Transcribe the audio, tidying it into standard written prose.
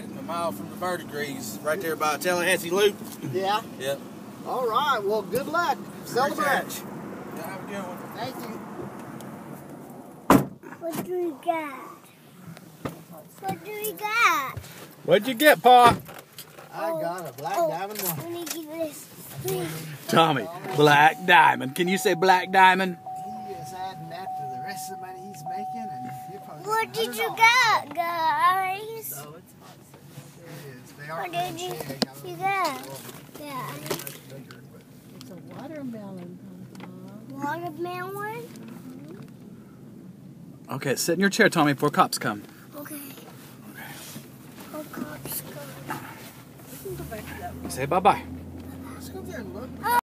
right a mile from the verdigris, right there by Tallahassee Loop. Yeah? Yep. All right, well, good luck. Celebrate. Yeah, have a good one. Thank you. What do we got? What do we got? What'd you get, Pa? I got a black diamond one. Let me give this. Please. Tommy, black diamond. Can you say black diamond? He is adding that to the rest of the money he's making, and he'll probably What make did you $100. get, guys? So it's hot. It is. They are What did you get? Yeah. It's a watermelon, Papa. Watermelon? Okay, sit in your chair, Tommy, before cops come. Okay. Oh, cops come. Say bye-bye. Let's go there and look.